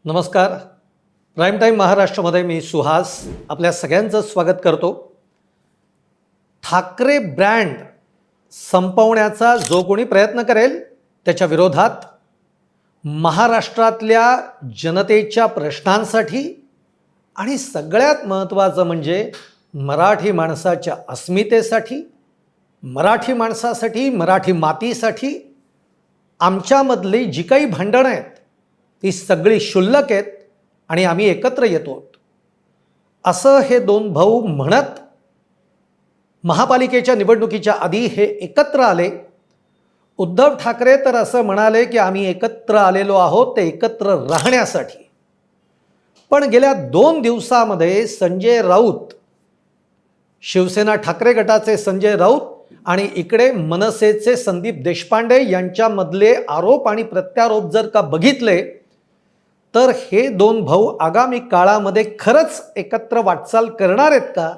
नमस्कार. Prime time महाराष्ट्रामध्ये मी सुहास आपल्या सगळ्यांचं स्वागत करतो. ठाकरे ब्रँड संपवण्याचा जो कोणी प्रयत्न करेल त्याच्या विरोधात महाराष्ट्रातल्या जनतेच्या प्रश्नांसाठी आणि सगळ्यात महत्त्वाचं म्हणजे मराठी माणसाच्या अस्मितेसाठी, मराठी माणसासाठी, मराठी मातीसाठी आमच्यामधली जी काही भांडणं आहेत ती सगळी क्षुल्लक आहेत आणि आम्ही एकत्र येतो असं हे दोन भाऊ म्हणत महापालिकेच्या निवडणुकीच्या आधी हे एकत्र आले. उद्धव ठाकरे तर असं म्हणाले की आम्ही एकत्र आलेलो आहोत ते एकत्र राहण्यासाठी. पण गेल्या 2 दिवसामध्ये संजय राऊत, शिवसेना ठाकरे गटाचे संजय राऊत आणि इकडे मनसेचे संदीप देशपांडे यांच्यामधले आरोप आणि प्रत्यारोप जर का बघितले तर हे दोन भाऊ आगामी काळामध्ये खरंच एकत्र वाटचाल करणार आहेत का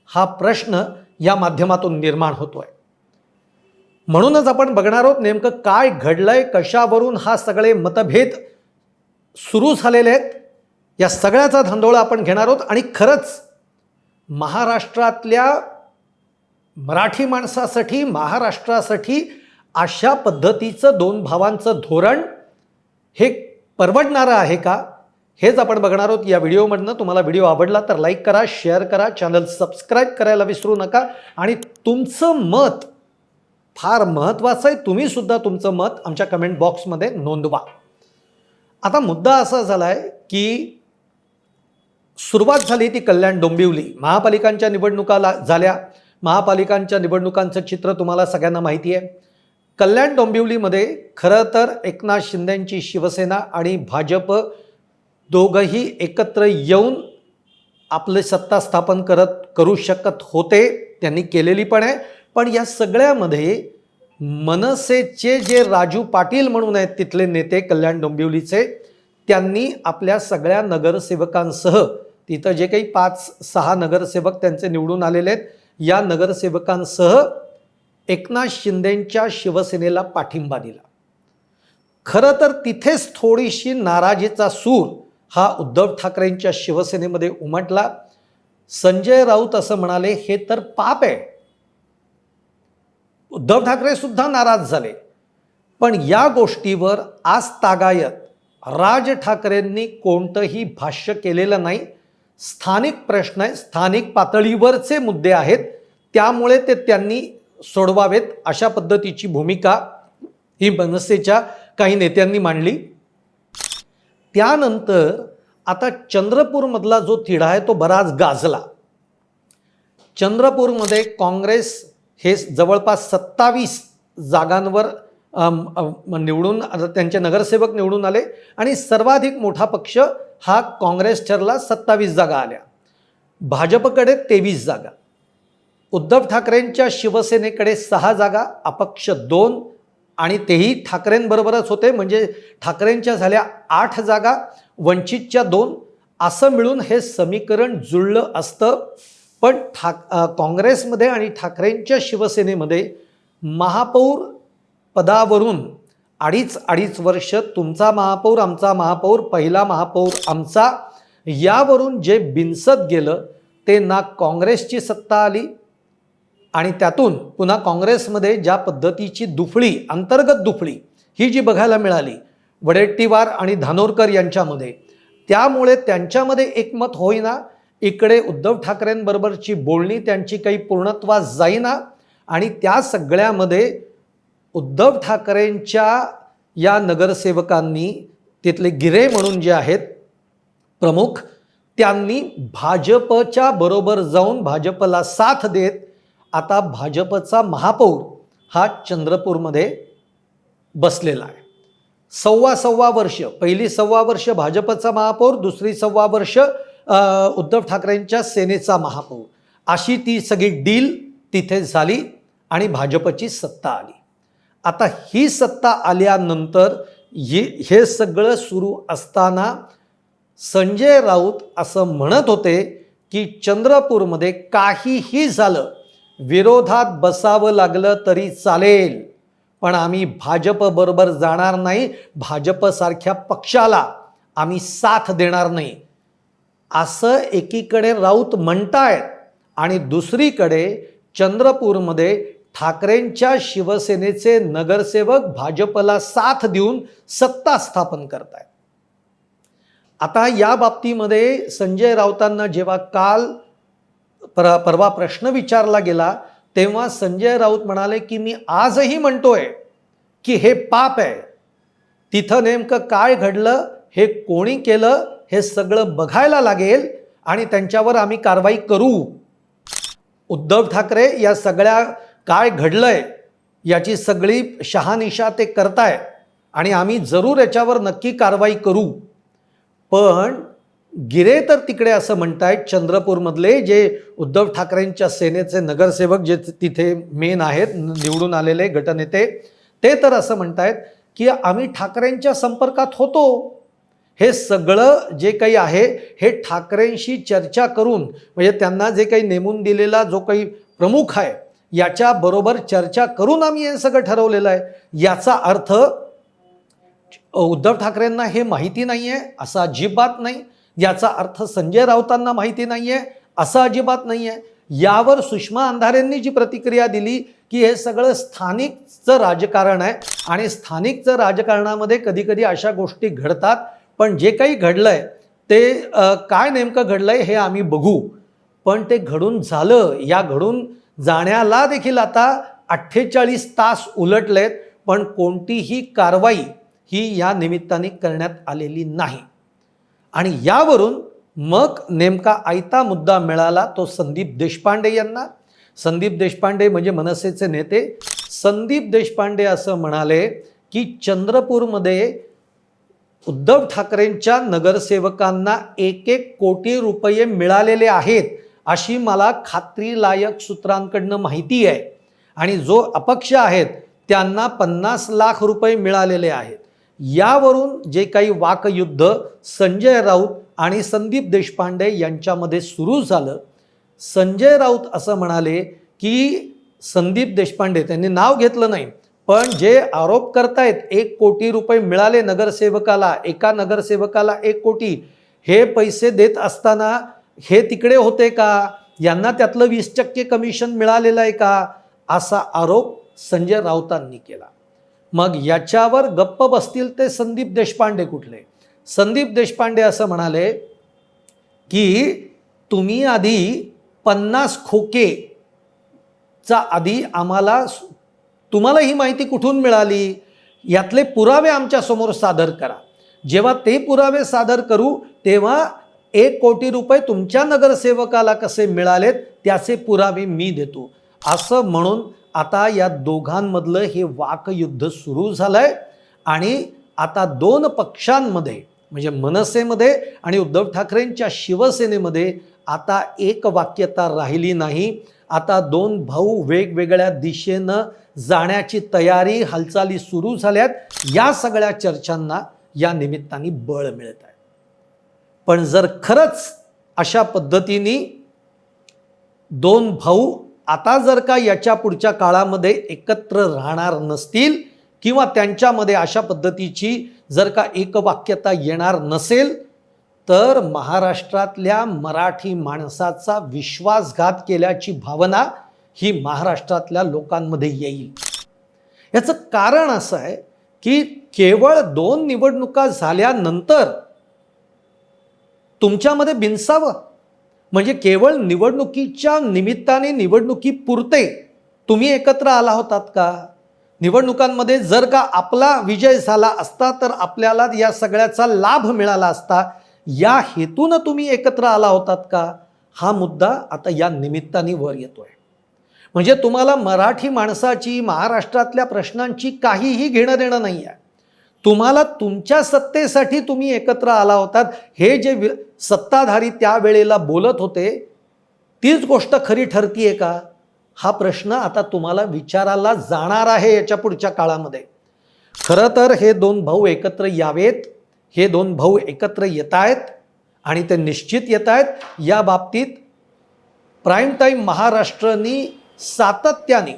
हा प्रश्न या माध्यमातून निर्माण होतोय. म्हणूनच आपण बघणार आहोत नेमकं काय घडलंय, कशावरून हा सगळे मतभेद सुरू झालेले आहेत, या सगळ्याचा धांदोळा आपण घेणार आहोत. आणि खरंच महाराष्ट्रातल्या मराठी माणसासाठी, महाराष्ट्रासाठी अशा पद्धतीचं दोन भावांचं धोरण हे परवडणारं आहे का हेच आपण बघणार आहोत या व्हिडिओमधनं. तुम्हाला व्हिडिओ आवडला तर लाईक करा, शेअर करा, चॅनल सबस्क्राईब करायला विसरू नका. आणि तुमचं मत फार महत्त्वाचं आहे. तुम्हीसुद्धा तुमचं मत आमच्या कमेंट बॉक्समध्ये नोंदवा. आता मुद्दा असा झाला आहे की सुरुवात झाली ती कल्याण डोंबिवली. महापालिकांच्या निवडणुका झाल्या. महापालिकांच्या निवडणुकांचं चित्र तुम्हाला सगळ्यांना माहिती आहे. कल्याण डोंबिवलीमध्ये खरं तर एकनाथ शिंदेंची शिवसेना आणि भाजप दोघंही एकत्र येऊन आपले सत्ता स्थापन करू शकत होते. त्यांनी केलेली पण आहे. पण या सगळ्यामध्ये मनसेचे जे राजू पाटील म्हणून आहेत तिथले नेते कल्याण डोंबिवलीचे, त्यांनी आपल्या सगळ्या नगरसेवकांसह, तिथं जे काही 5-6 नगरसेवक त्यांचे निवडून आलेले आहेत, या नगरसेवकांसह एकनाथ शिंदेंच्या शिवसेनेला पाठिंबा दिला. खरं तर तिथेच थोडीशी नाराजीचा सूर हा उद्धव ठाकरेंच्या शिवसेनेमध्ये उमटला. संजय राऊत असं म्हणाले हे तर पाप आहे. उद्धव ठाकरे सुद्धा नाराज झाले. पण या गोष्टीवर आज तागायत राज ठाकरेंनी कोणतंही भाष्य केलेलं नाही. स्थानिक प्रश्न आहे, स्थानिक पातळीवरचे मुद्दे आहेत, त्यामुळे ते त्यांनी सोडवावेत अशा पद्धतीची भूमिका ही मनसेच्या काही नेत्यांनी मांडली. त्यानंतर आता चंद्रपूरमधला जो तिढा आहे तो बराच गाजला. चंद्रपूरमध्ये काँग्रेस हे जवळपास 27 जागांवर निवडून त्यांचे नगरसेवक निवडून आले आणि सर्वाधिक मोठा पक्ष हा काँग्रेस ठरला. 27 जागा आल्या. भाजपकडे 23 जागा. उद्धव ठाकरेंच्या शिवसेनेकडे 6 जागा, अपक्ष 2 आणि तेही ठाकरेंबरोबरच होते, म्हणजे ठाकरेंच्या झाल्या 8 जागा, वंचितच्या 2, असं मिळून हे समीकरण जुळलं असतं. पण काँग्रेसमध्ये आणि ठाकरेंच्या शिवसेनेमध्ये महापौर पदावरून अडीच वर्ष तुमचा महापौर, आमचा महापौर, पहिला महापौर आमचा, यावरून जे बिनसत गेलं ते ना काँग्रेसची सत्ता आली आणि त्यातून पुन्हा काँग्रेसमध्ये ज्या पद्धतीची दुफळी, अंतर्गत दुफळी ही जी बघायला मिळाली वडेट्टीवार आणि धानोरकर यांच्यामध्ये, त्यामुळे त्यांच्यामध्ये एकमत होईना. इकडे उद्धव ठाकरेंबरोबरची बोलणी त्यांची काही पूर्णत्वास जाईना आणि त्या सगळ्यामध्ये उद्धव ठाकरेंच्या या नगरसेवकांनी, तिथले गिरे म्हणून जे आहेत प्रमुख, त्यांनी भाजपच्या बरोबर जाऊन भाजपला साथ देत आता भाजपचा महापौर हा चंद्रपूरमध्ये बसलेला आहे. सव्वा वर्ष, पहिली 1.25 वर्ष भाजपचा महापौर, दुसरी 1.25 वर्ष उद्धव ठाकरेंच्या सेनेचा महापौर, अशी ती सगळी डील तिथे झाली आणि भाजपची सत्ता आली. आता ही सत्ता आल्यानंतर हे सगळं सुरू असताना संजय राऊत असं म्हणत होते की चंद्रपूरमध्ये काहीही झालं, विरोधात बसावं लागलं तरी चालेल, पण आम्ही भाजप बरोबर जाणार नाही, भाजपसारख्या पक्षाला आम्ही साथ देणार नाही असं एकीकडे राऊत म्हणतायत आणि दुसरीकडे चंद्रपूरमध्ये ठाकरेंच्या शिवसेनेचे नगरसेवक भाजपला साथ देऊन सत्ता स्थापन करतायत. आता या बाबतीमध्ये संजय राऊतांना जेव्हा काल परवा प्रश्न विचारला गेला तेव्हा संजय राऊत म्हणाले की मी आजही म्हणतोय की हे पाप आहे. तिथं नेमकं काय घडलं, हे कोणी केलं, हे सगळं बघायला लागेल आणि त्यांच्यावर आम्ही कारवाई करू. उद्धव ठाकरे या सगळ्या काय घडलंय याची सगळी शहानिशा ते करताय आणि आम्ही जरूर याच्यावर नक्की कारवाई करू. पण गिरे तर तिकडे असं म्हणतायत चंद्रपूरमधले जे उद्धव ठाकरेंच्या सेनेचे नगरसेवक जे तिथे मेन आहेत निवडून आलेले गटनेते, ते तर असं म्हणतायत की आम्ही ठाकरेंच्या संपर्कात होतो. हे सगळं जे काही आहे हे ठाकरेंशी चर्चा करून म्हणजे त्यांना जे काही नेमून दिलेला जो काही प्रमुख आहे याच्याबरोबर चर्चा करून आम्ही हे सगळं ठरवलेलं आहे. याचा अर्थ उद्धव ठाकरेंना हे माहिती नाही आहे असं अजिबात नाही. याचा अर्थ संजय राऊतांना माहिती नाही आहे असं अजिबात नाही आहे. यावर सुषमा अंधारेंनी जी प्रतिक्रिया दिली की हे सगळं स्थानिकचं राजकारण आहे आणि स्थानिकचं राजकारणामध्ये कधीकधी अशा गोष्टी घडतात, पण जे काही घडलंय ते काय नेमकं घडलंय हे आम्ही बघू. पण ते घडून झालं, या घडून जाण्याला देखील आता 48 तास उलटलेत, पण कोणतीही कारवाई ही या निमित्ताने करण्यात आलेली नाही. आणि यावरून मग नेमका आयता मुद्दा मिळाला तो संदीप देशपांडे यांना. संदीप देशपांडे म्हणजे मनसेचे नेते. संदीप देशपांडे असं म्हणाले की चंद्रपूरमध्ये उद्धव ठाकरेंच्या नगरसेवकांना 1-1 कोटी रुपये मिळालेले आहेत अशी मला खात्रीलायक सूत्रांकडनं माहिती आहे आणि जो अपक्ष आहेत त्यांना 50 लाख रुपये मिळालेले आहेत. यावरून जे काही वाकयुद्ध संजय राऊत आणि संदीप देशपांडे यांच्यामध्ये सुरू झालं. संजय राऊत असं म्हणाले की संदीप देशपांडे, त्यांनी नाव घेतलं नाही, पण जे आरोप करतायत 1 कोटी रुपये मिळाले नगरसेवकाला, एका नगरसेवकाला 1 कोटी, हे पैसे देत असताना हे तिकडे होते का, यांना त्यातलं 20% कमिशन मिळालेलं आहे का, असा आरोप संजय राऊतांनी केला. मग याच्यावर गप्प बसतील ते संदीप देशपांडे कुठले. संदीप देशपांडे असं म्हणाले की तुम्ही आधी 50 खोकेचा आधी तुम्हाला ही माहिती कुठून मिळाली, यातले पुरावे आमच्यासमोर सादर करा. जेव्हा ते पुरावे सादर करू तेव्हा 1 कोटी रुपये तुमच्या नगरसेवकाला कसे मिळालेत त्याचे पुरावे मी देतो, असं म्हणून आता या दोघांमधलं हे वाकयुद्ध सुरू झालंय. आणि आता 2 पक्षांमध्ये म्हणजे मनसेमध्ये आणि उद्धव ठाकरेंच्या शिवसेनेमध्ये आता एक वाक्यता राहिली नाही. आता 2 भाऊ वेगवेगळ्या दिशेनं जाण्याची तयारी, हालचाली सुरू झाल्यात. या सगळ्या चर्चांना या निमित्ताने बळ मिळत आहे. पण जर खरंच अशा पद्धतीने 2 भाऊ आता जर का याच्या पुढच्या काळामध्ये एकत्र राहणार नसतील किंवा त्यांच्यामध्ये अशा पद्धतीची जर का एकवाक्यता येणार नसेल तर महाराष्ट्रातल्या मराठी माणसाचा विश्वासघात केल्याची भावना ही महाराष्ट्रातल्या लोकांमध्ये येईल. याचं कारण असं आहे की केवळ 2 निवडणुका झाल्यानंतर तुमच्यामध्ये बिनसावं म्हणजे केवळ निवडणुकीच्या निमित्ताने निवडणुकीपुरते तुम्ही एकत्र आला होतात का. निवडणुकांमध्ये जर का आपला विजय झाला असता तर आपल्याला या सगळ्याचा लाभ मिळाला असता, या हेतून तुम्ही एकत्र आला होतात का, हा मुद्दा आता या निमित्ताने वर येतोय. म्हणजे तुम्हाला मराठी माणसाची, महाराष्ट्रातल्या प्रश्नांची काहीही घेणं देणं नाही आहे. तुम्हाला तुमच्या सत्तेसाठी तुम्ही एकत्र आला होतात. हे जे सत्ताधारी त्यावेळेला बोलत होते तीच गोष्ट खरी ठरतीये का, हा प्रश्न आता तुम्हाला विचारायला जाणार आहे याच्या पुढच्या काळामध्ये. खरं तर हे 2 भाऊ एकत्र यावेत, हे 2 भाऊ एकत्र येत आहेत आणि ते निश्चित येत आहेत. या बाबतीत प्राईम टाईम महाराष्ट्राने सातत्याने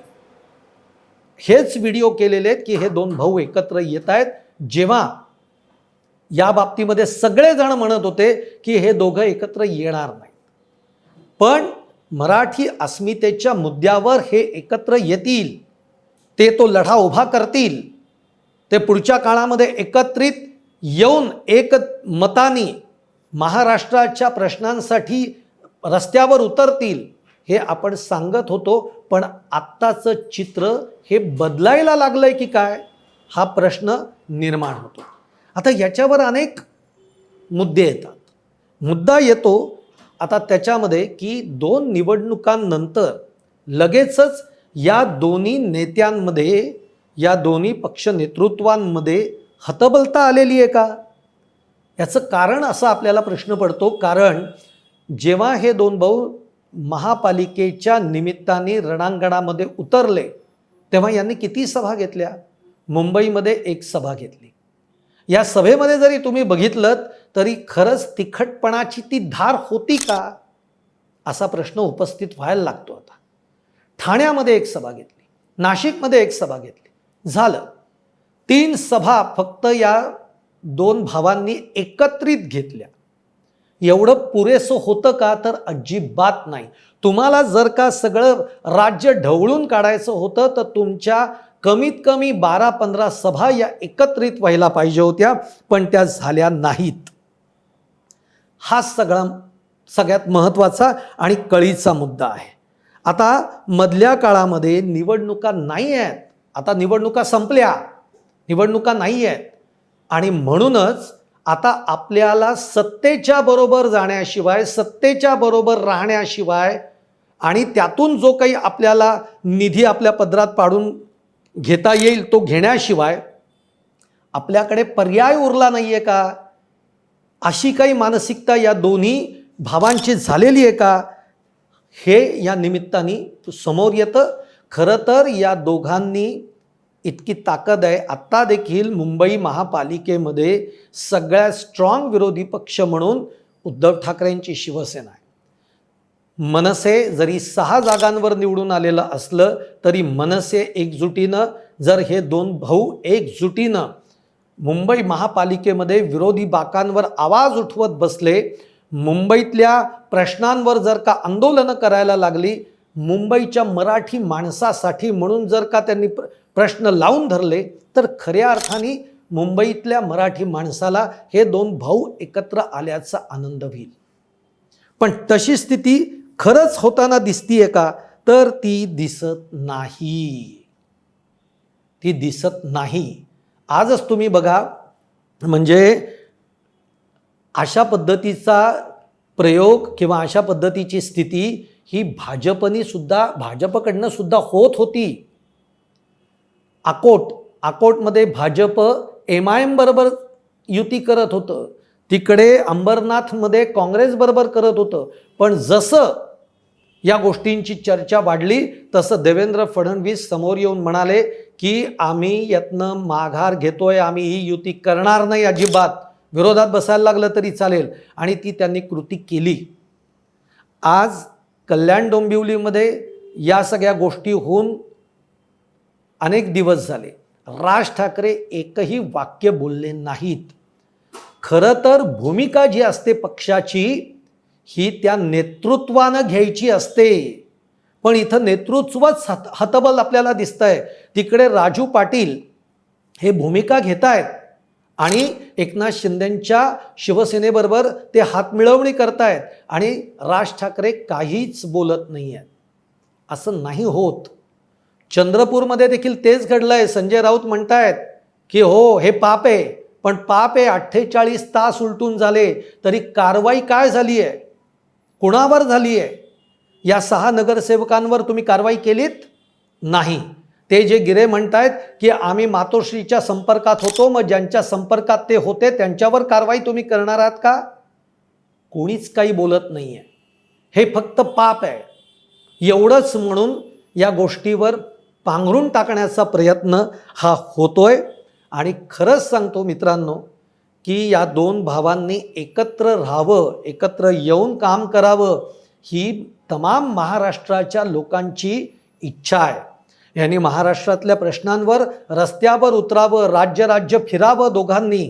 हेच व्हिडिओ केलेले आहेत की हे 2 भाऊ एकत्र येत आहेत. जेव्हा या बाबतीमध्ये सगळेजण म्हणत होते की हे दोघं एकत्र येणार नाही. पण मराठी अस्मितेच्या मुद्द्यावर हे एकत्र येतील, ते तो लढा उभा करतील, ते पुढच्या काळामध्ये एकत्रित येऊन एक मतानी महाराष्ट्राच्या प्रश्नांसाठी रस्त्यावर उतरतील, हे आपण सांगत होतो. पण आत्ताचं चित्र हे बदलायला लागलंय की काय, हा प्रश्न निर्माण होतो. आता याच्यावर अनेक मुद्दे येतात. मुद्दा येतो आता त्याच्यामध्ये की 2 निवडणुकांनंतर लगेचच या दोन्ही नेत्यांमध्ये, या दोन्ही पक्ष नेतृत्वांमध्ये हतबलता आलेली आहे का. याचं कारण असं आपल्याला प्रश्न पडतो, कारण जेव्हा हे 2 भाऊ महापालिकेच्या निमित्ताने रणांगणामध्ये उतरले तेव्हा यांनी किती सभा घेतल्या. मुंबईमध्ये 1 सभा घेतली. या सभेमध्ये जरी तुम्ही बघितलं तरी खरंच तिखटपणाची ती धार होती का, असा प्रश्न उपस्थित व्हायला लागतो. आता ठाण्यामध्ये 1 सभा घेतली, नाशिकमध्ये 1 सभा घेतली, झालं. 3 सभा फक्त या 2 भावांनी एकत्रित घेतल्या. एवढं पुरेसं होतं का, तर अजिबात नाही. तुम्हाला जर का सगळं राज्य ढवळून काढायचं होतं तर तुमच्या कमीत कमी 12-15 सभा या एकत्रित व्हायला पाहिजे होत्या, पण त्या झाल्या नाहीत. हा सगळ्यात महत्त्वाचा आणि कळीचा मुद्दा आहे. आता मधल्या काळामध्ये निवडणुका नाही आहेत, आता निवडणुका संपल्या, निवडणुका नाही आहेत, आणि म्हणूनच आता आपल्याला सत्तेच्या बरोबर जाण्याशिवाय, सत्तेच्या बरोबर राहण्याशिवाय आणि त्यातून जो काही आपल्याला निधी आपल्या पदरात पाडून घेता येईल तो घेण्याशिवाय आपल्याकडे पर्याय उरला नाही आहे का, अशी काही मानसिकता या दोन्ही भावांची झालेली आहे का, हे या निमित्ताने समोर येतं. खरं तर या दोघांनी इतकी ताकद आहे. आत्ता देखील मुंबई महापालिकेमध्ये सगळ्यात स्ट्रॉंग विरोधी पक्ष म्हणून उद्धव ठाकरेंची शिवसेना आहे. मनसे जरी 6 जागांवर निवडून आलेलं असलं तरी मनसे एकजुटीनं, जर हे 2 भाऊ एकजुटीनं मुंबई महापालिकेमध्ये विरोधी बाकांवर आवाज उठवत बसले, मुंबईतल्या प्रश्नांवर जर का आंदोलनं करायला लागली, मुंबईच्या मराठी माणसासाठी म्हणून जर का त्यांनी प्रश्न लावून धरले, तर खऱ्या अर्थाने मुंबईतल्या मराठी माणसाला हे 2 भाऊ एकत्र आल्याचा आनंद होईल. पण तशी स्थिती खरंच होताना दिसतीये का, तर ती दिसत नाही. ती दिसत नाही. आजच तुम्ही बघा, म्हणजे अशा पद्धतीचा प्रयोग किंवा अशा पद्धतीची स्थिती ही भाजपकडनं सुद्धा होत होती. अकोटमध्ये भाजप MIM बरोबर युती करत होतं, तिकडे अंबरनाथमध्ये काँग्रेस बरोबर करत होतं. पण जसं या गोष्टींची चर्चा वाढली तसं देवेंद्र फडणवीस समोर येऊन म्हणाले की आम्ही यातनं माघार घेतोय, आम्ही ही युती करणार नाही अजिबात, विरोधात बसायला लागलं तरी चालेल, आणि ती त्यांनी कृती केली. आज कल्याण डोंबिवलीमध्ये या सगळ्या गोष्टी होऊन अनेक दिवस झाले, राज ठाकरे एकही वाक्य बोलले नाहीत. खरं तर भूमिका जी असते पक्षाची ही त्या नेतृत्वानं घ्यायची असते, पण इथं नेतृत्वच हतबल आपल्याला दिसतंय. तिकडे राजू पाटील हे भूमिका घेत आहेत आणि एकनाथ शिंदेंच्या शिवसेनेबरोबर ते हातमिळवणी करतायत आणि राज ठाकरे काहीच बोलत नाही आहेत. असं नाही होत. चंद्रपूरमध्ये देखील तेच घडलंय. संजय राऊत म्हणतायत की हो हे पाप आहे, पण पाप आहे 48 तास उलटून झाले तरी कारवाई काय झाली आहे, कुणावर झाली आहे? या 6 नगरसेवकांवर तुम्ही कारवाई केलीत नाही. ते जे गिरे म्हणतायत की आम्ही मातोश्रीच्या संपर्कात होतो, मग ज्यांच्या संपर्कात ते होते त्यांच्यावर कारवाई तुम्ही करणार आहात का? कोणीच काही बोलत नाही आहे. हे फक्त पाप आहे एवढंच म्हणून या गोष्टीवर पांघरून टाकण्याचा प्रयत्न हा होतोय. आणि खरंच सांगतो मित्रांनो की या 2 भावांनी एकत्र राहावं, एकत्र येऊन काम करावं, ही तमाम महाराष्ट्राच्या लोकांची इच्छा आहे. यांनी महाराष्ट्रातल्या प्रश्नांवर रस्त्यावर उतरावं, राज्य फिरावं दोघांनी,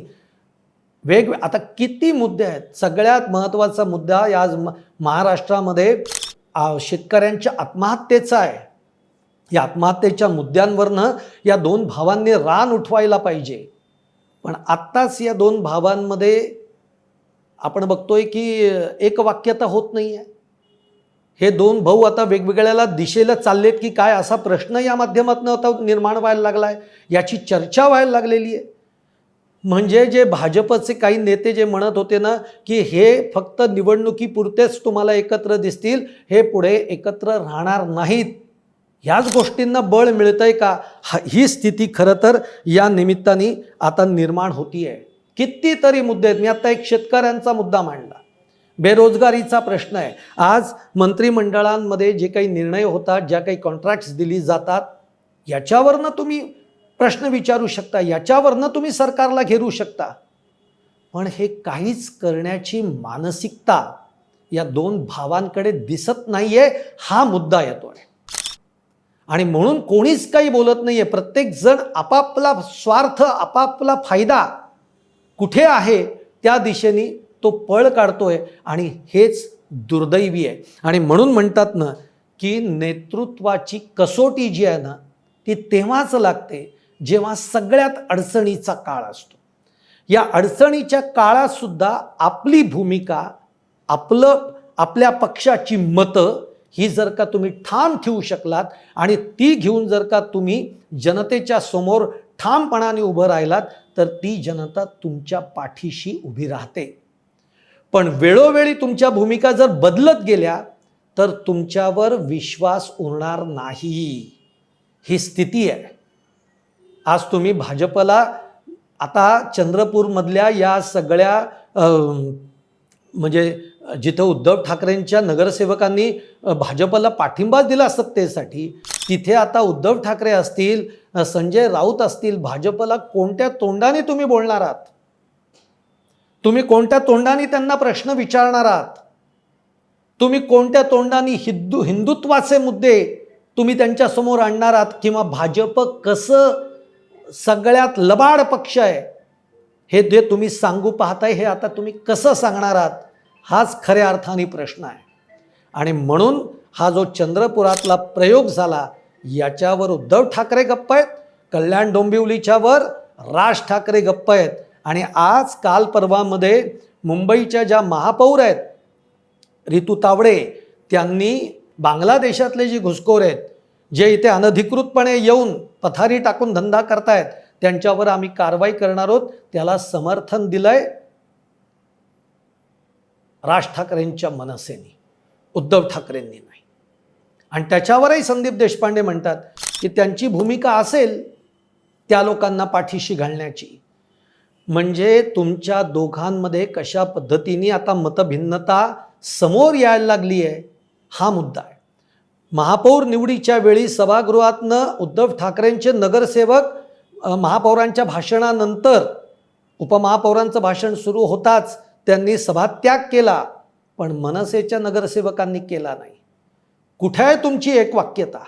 आता किती मुद्दे आहेत. सगळ्यात महत्त्वाचा मुद्दा या आज महाराष्ट्रामध्ये शेतकऱ्यांच्या आत्महत्येचा आहे. या आत्महत्येच्या मुद्द्यांवरनं या दोन भावांनी रान उठवायला पाहिजे. पण आत्ताच या दोन भावांमध्ये आपण बघतोय की एक वाक्यता होत नाही आहे. हे दोन भाऊ आता वेगवेगळ्या दिशेला चाललेत की काय, असा प्रश्न या माध्यमातून आता निर्माण व्हायला लागला आहे. याची चर्चा व्हायला लागलेली आहे. म्हणजे जे भाजपचे काही नेते जे म्हणत होते ना की हे फक्त निवडणुकीपुरतेच तुम्हाला एकत्र दिसतील, हे पुढे एकत्र राहणार नाहीत, ह्याच गोष्टींना बळ मिळतंय का, ही स्थिती खरं तर या निमित्ताने आता निर्माण होती आहे. कितीतरी मुद्दे आहेत. मी आता एक शेतकऱ्यांचा मुद्दा मांडला, बेरोजगारीचा प्रश्न आहे. आज मंत्रिमंडळांमध्ये जे काही निर्णय होतात, ज्या काही कॉन्ट्रॅक्ट्स दिली जातात, याच्यावरनं तुम्ही प्रश्न विचारू शकता, याच्यावरनं तुम्ही सरकारला घेरू शकता. पण हे काहीच करण्याची मानसिकता या दोन भावांकडे दिसत नाहीये, हा मुद्दा येतोय. आणि म्हणून कोणीच काही बोलत नाहीये. प्रत्येक जण आपापला स्वार्थ, आपापला फायदा कुठे आहे त्या दिशेने तो पळ काढतोय. आणि हेच दुर्दैवी आहे. आणि म्हणून म्हणतात ना की नेतृत्वाची कसोटी जी आहे ना ती तेव्हाच लागते जेव्हा सगळ्यात अडचणीचा काळ असतो. या अडचणीच्या काळात सुद्धा आपली भूमिका, आपल्या पक्षाची मतं ही जर का तुम्ही ठाम ठेवू शकलात आणि ती घेऊन जर का तुम्ही जनतेच्या समोर ठामपणाने उभं राहिलात, तर ती जनता तुमच्या पाठीशी उभी राहते. पण वेळोवेळी तुमच्या भूमिका जर बदलत गेल्या तर तुमच्यावर विश्वास उरणार नाही, ही स्थिती आहे. आज तुम्ही भाजपला, आता चंद्रपूरमधल्या या सगळ्या म्हणजे जिथं उद्धव ठाकरेंच्या नगरसेवकांनी भाजपला पाठिंबा दिला सत्तेसाठी, तिथे आता उद्धव ठाकरे असतील, संजय राऊत असतील, भाजपला कोणत्या तोंडाने तुम्ही बोलणार आहात? तुम्ही कोणत्या तोंडाने त्यांना प्रश्न विचारणार आहात? तुम्ही कोणत्या तोंडाने हिंदुत्वाचे मुद्दे तुम्ही त्यांच्यासमोर आणणार आहात? किंवा भाजप कसं सगळ्यात लबाड पक्ष आहे हे जे तुम्ही सांगू पाहताय, हे आता तुम्ही कसं सांगणार आहात? हाच खऱ्या अर्थाने प्रश्न आहे. आणि म्हणून हा जो चंद्रपुरातला प्रयोग झाला, याच्यावर उद्धव ठाकरे गप्प आहेत, कल्याण डोंबिवलीच्या वर राज ठाकरे गप्प आहेत. आणि आज काल परवामध्ये मुंबईच्या ज्या महापौर आहेत रितू तावडे, त्यांनी बांगलादेशातले जे घुसखोर आहेत, जे इथे अनधिकृतपणे येऊन पथारी टाकून धंदा करतायत, त्यांच्यावर आम्ही कारवाई करणार आहोत, त्याला समर्थन दिलंय राज ठाकरेंच्या मनसेने, उद्धव ठाकरेंनी नाही. आणि त्याच्यावरही संदीप देशपांडे म्हणतात की त्यांची भूमिका असेल त्या लोकांना पाठीशी घालण्याची. म्हणजे तुमच्या दोघांमध्ये कशा पद्धतीने आता मतभिन्नता समोर यायला लागली आहे, हा मुद्दा आहे. महापौर निवडीच्या वेळी सभागृहातनं उद्धव ठाकरेंचे नगरसेवक महापौरांच्या भाषणानंतर, उपमहापौरांचं भाषण सुरू होताच त्यांनी सभात्याग केला, पण मनसेच्या नगरसेवकांनी केला नाही. कुठे आहे तुमची एकवाक्यता?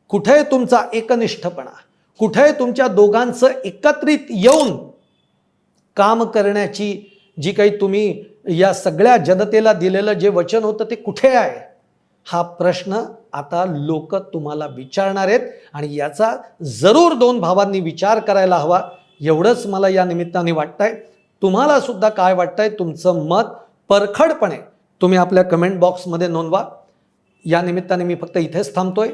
कुठे आहे तुमचा एकनिष्ठपणा? कुठे आहे तुमच्या दोघांचं एकत्रित येऊन काम करण्याची जी काही तुम्ही या सगळ्या जनतेला दिलेलं जे वचन होतं ते कुठे आहे? हा प्रश्न आता लोक तुम्हाला विचारणार आहेत. आणि याचा जरूर दोन भावांनी विचार करायला हवा, एवढंच मला या निमित्ताने वाटतंय. तुम्हाला सुद्धा काय वाटतंय? तुमचं मत परखडपणे तुम्ही आपल्या कमेंट बॉक्समध्ये नोंदवा. या निमित्ताने मी फक्त इथेच थांबतोय.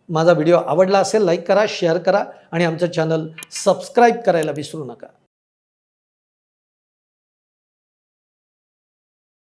माझा व्हिडिओ आवडला असेल लाईक करा, शेअर करा आणि आमचं चॅनल सबस्क्राईब करायला विसरू नका.